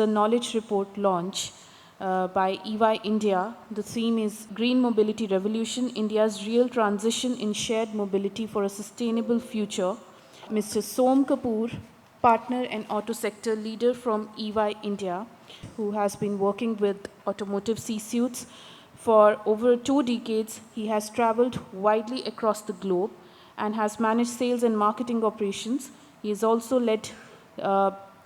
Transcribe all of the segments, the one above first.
The knowledge report launch by EY India. The theme is Green Mobility Revolution, India's Real Transition in Shared Mobility for a Sustainable Future. Mr. Som Kapoor, partner and auto sector leader from EY India, who has been working with automotive C-suites for over 2 decades. He has traveled widely across the globe and has managed sales and marketing operations. He has also led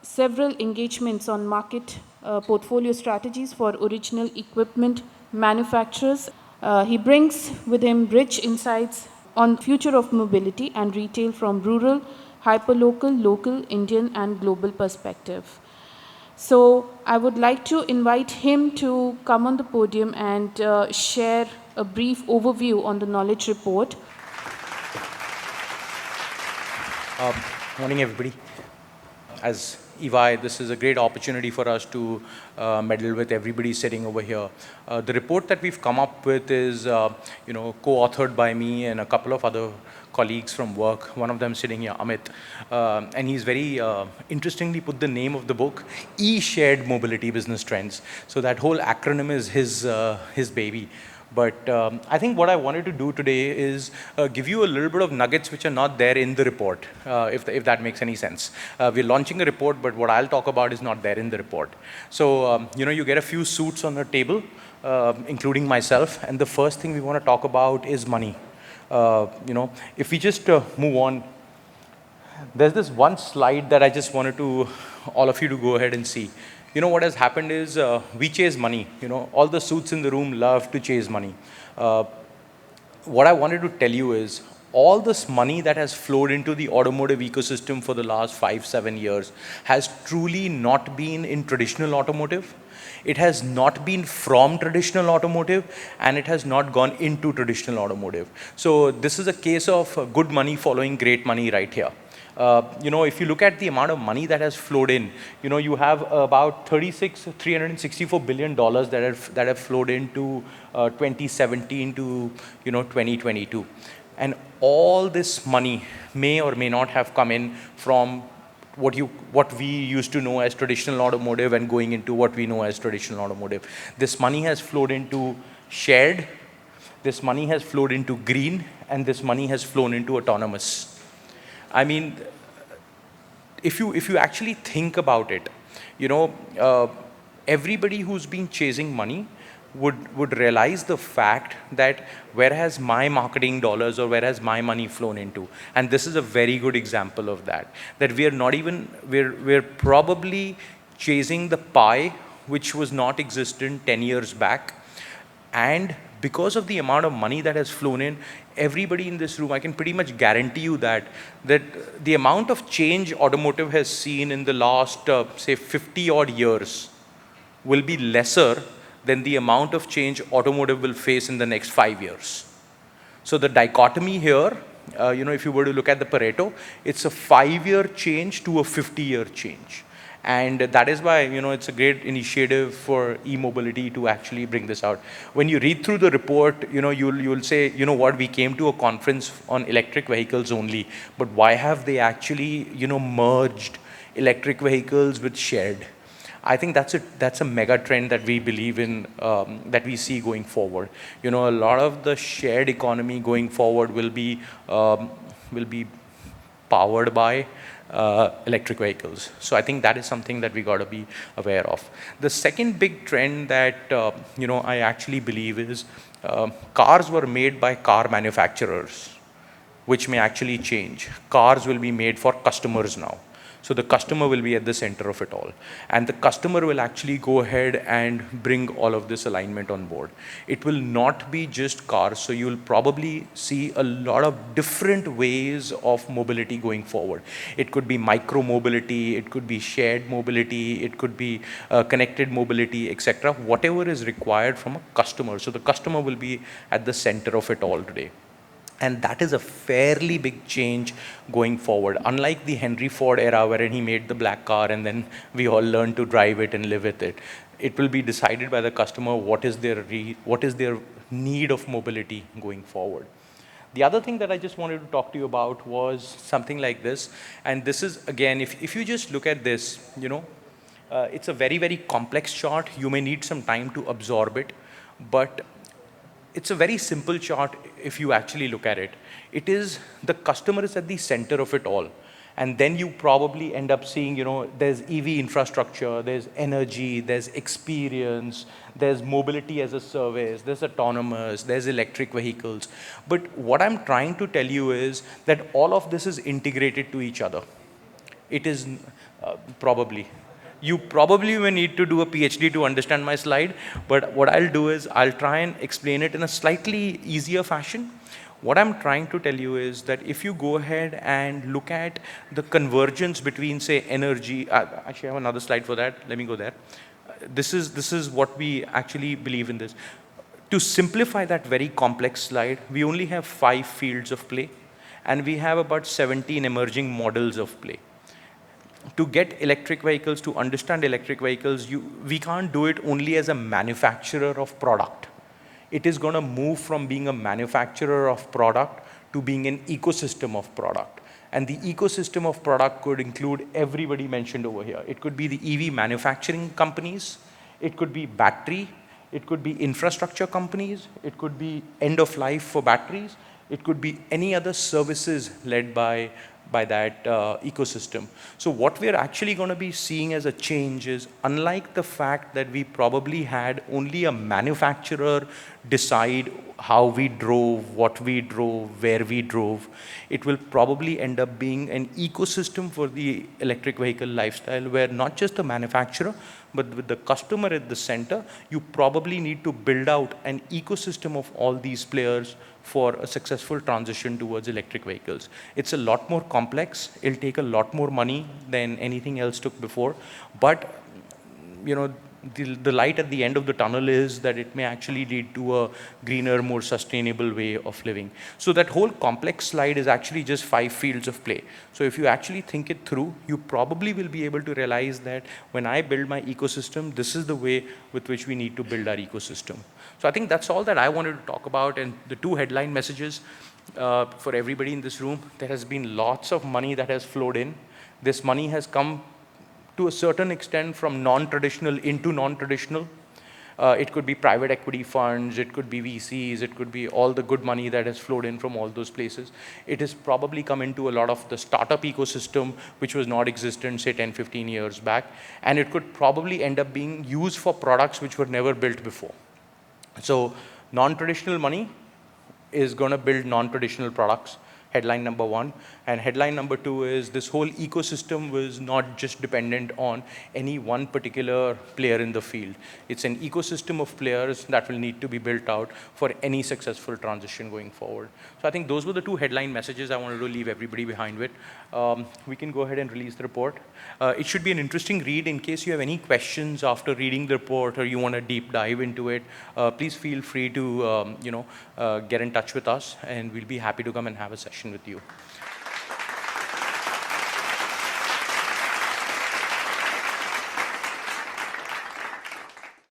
several engagements on market portfolio strategies for original equipment manufacturers. He brings with him rich insights on future of mobility and retail from rural, hyperlocal, local, Indian and global perspective. So I would like to invite him to come on the podium and share a brief overview on the knowledge report. Morning, everybody. As EY, this is a great opportunity for us to meddle with everybody sitting over here. The report that we've come up with is, co-authored by me and a couple of other colleagues from work. One of them sitting here, Amit, and he's very interestingly put the name of the book, E-Shared Mobility Business Trends. So that whole acronym is his baby. But I think what I wanted to do today is give you a little bit of nuggets which are not there in the report, if that makes any sense. We're launching a report, but what I'll talk about is not there in the report. So, you get a few suits on the table, including myself, and the first thing we want to talk about is money. If we just move on, there's this one slide that I just wanted to all of you to go ahead and see. What has happened is we chase money. All the suits in the room love to chase money. What I wanted to tell you is all this money that has flowed into the automotive ecosystem for the last 5-7 years has truly not been in traditional automotive. It has not been from traditional automotive, and it has not gone into traditional automotive. So this is a case of good money following great money right here. If you look at the amount of money that has flowed in, you have about $364 billion that have flowed into 2017 to 2022, and all this money may or may not have come in from what we used to know as traditional automotive and going into what we know as traditional automotive. This money has flowed into shared, this money has flowed into green, and this money has flown into autonomous. I mean, if you actually think about it, everybody who's been chasing money would realize the fact that where has my marketing dollars or where has my money flown into? And this is a very good example of that we're probably chasing the pie which was not existent 10 years back. And because of the amount of money that has flown in, everybody in this room, I can pretty much guarantee you that the amount of change automotive has seen in the last, say, 50 odd years will be lesser than the amount of change automotive will face in the next 5 years. So the dichotomy here, if you were to look at the Pareto, it's a 5-year change to a 50-year change. And that is why, it's a great initiative for e-mobility to actually bring this out. When you read through the report, you'll say, we came to a conference on electric vehicles only, but why have they actually, merged electric vehicles with shared? I think that's a mega trend that we believe in, that we see going forward. A lot of the shared economy going forward will be powered by electric vehicles. So I think that is something that we got to be aware of. The second big trend that I actually believe is cars were made by car manufacturers, which may actually change. Cars will be made for customers now. So the customer will be at the center of it all. And the customer will actually go ahead and bring all of this alignment on board. It will not be just cars. So you'll probably see a lot of different ways of mobility going forward. It could be micro mobility, it could be shared mobility, it could be connected mobility, etc. Whatever is required from a customer. So the customer will be at the center of it all today. And that is a fairly big change going forward. Unlike the Henry Ford era wherein he made the black car and then we all learned to drive it and live with it. It will be decided by the customer what is their need of mobility going forward. The other thing that I just wanted to talk to you about was something like this. And this is, again, if you just look at this, It's a very, very complex chart. You may need some time to absorb it, but it's a very simple chart if you actually look at it. It is the customer is at the center of it all. And then you probably end up seeing, there's EV infrastructure, there's energy, there's experience, there's mobility as a service, there's autonomous, there's electric vehicles. But what I'm trying to tell you is that all of this is integrated to each other. It is probably. You probably may need to do a PhD to understand my slide, but what I'll do is I'll try and explain it in a slightly easier fashion. What I'm trying to tell you is that if you go ahead and look at the convergence between, say, energy, actually I have another slide for that, let me go there. This is what we actually believe in this. To simplify that very complex slide, we only have 5 fields of play, and we have about 17 emerging models of play. To get electric vehicles, to understand electric vehicles, we can't do it only as a manufacturer of product. It is going to move from being a manufacturer of product to being an ecosystem of product. And the ecosystem of product could include everybody mentioned over here. It could be the EV manufacturing companies, it could be battery, it could be infrastructure companies, it could be end of life for batteries, it could be any other services led by that ecosystem. So what we're actually going to be seeing as a change is, unlike the fact that we probably had only a manufacturer decide how we drove, what we drove, where we drove, it will probably end up being an ecosystem for the electric vehicle lifestyle, where not just the manufacturer, but with the customer at the center, you probably need to build out an ecosystem of all these players for a successful transition towards electric vehicles. It's a lot more complex. It'll take a lot more money than anything else took before. But, the light at the end of the tunnel is that it may actually lead to a greener, more sustainable way of living. So that whole complex slide is actually just 5 fields of play. So if you actually think it through, you probably will be able to realize that when I build my ecosystem, this is the way with which we need to build our ecosystem. So I think that's all that I wanted to talk about. And the 2 headline messages for everybody in this room: there has been lots of money that has flowed in. This money has come to a certain extent from non-traditional into non-traditional. It could be private equity funds, it could be VCs, it could be all the good money that has flowed in from all those places. It has probably come into a lot of the startup ecosystem, which was not existent, say 10, 15 years back. And it could probably end up being used for products which were never built before. So non-traditional money is going to build non-traditional products. Headline number 1. And headline number 2 is this whole ecosystem was not just dependent on any one particular player in the field. It's an ecosystem of players that will need to be built out for any successful transition going forward. So I think those were the 2 headline messages I wanted to leave everybody behind with. We can go ahead and release the report. It should be an interesting read. In case you have any questions after reading the report or you want to deep dive into it, please feel free to get in touch with us, and we'll be happy to come and have a session with you.